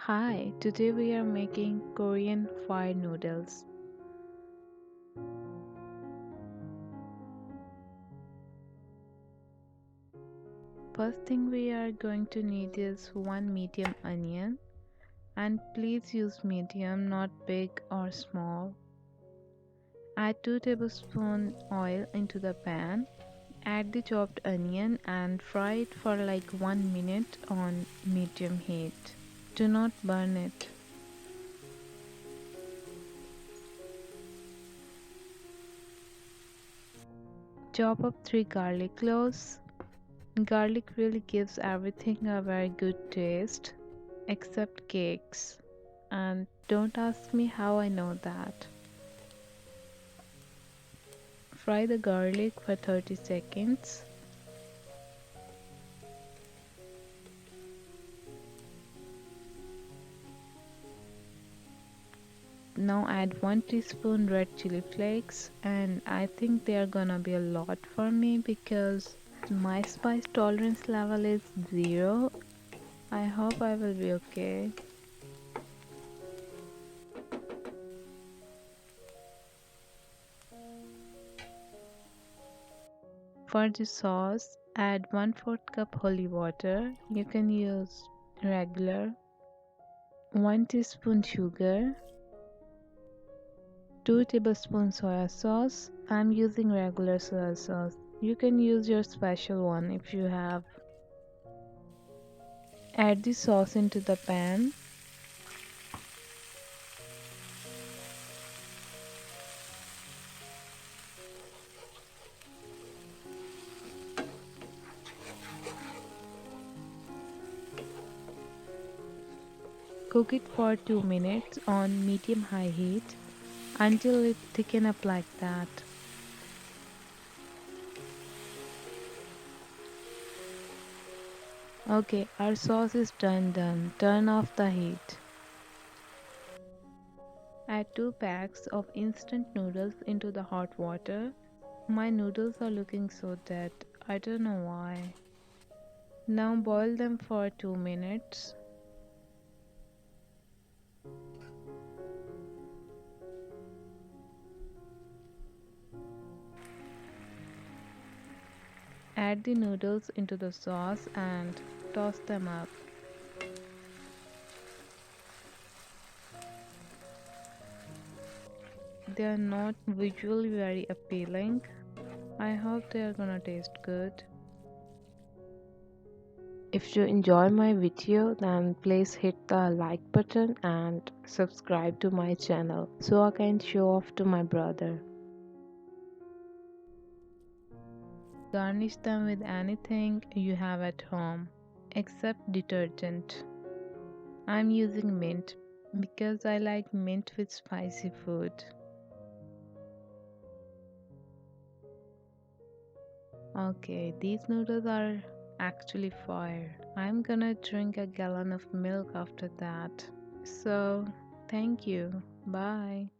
Hi, today we are making Korean fire noodles. First thing we are going to need is one medium onion, and please use medium, not big or small. Add 2 tablespoons oil into the pan. Add the chopped onion and fry it for like 1 minute on medium heat. Do not burn it. Chop up 3 garlic cloves. Garlic really gives everything a very good taste, except cakes. And don't ask me how I know that. Fry the garlic for 30 seconds. Now add 1 teaspoon red chili flakes, and I think they are gonna be a lot for me because my spice tolerance level is 0. I hope I will be okay. For the sauce, add 1/4 cup holy water. You can use regular. 1 teaspoon sugar. 2 tablespoons soya sauce. I'm using regular soya sauce. You can use your special one if you have. Add the sauce into the pan. Cook it for 2 minutes on medium-high heat until it thicken up like that. Okay, our sauce is done. Turn off the heat. Add 2 packs of instant noodles into the hot water. My noodles are looking so dead. I don't know why. Now boil them for 2 minutes. Add the noodles into the sauce and toss them up. They are not visually very appealing. I hope they are gonna taste good. If you enjoy my video, then please hit the like button and subscribe to my channel so I can show off to my brother. Garnish them with anything you have at home, except detergent. I'm using mint because I like mint with spicy food. Okay, these noodles are actually fire. I'm gonna drink a gallon of milk after that. So, thank you. Bye.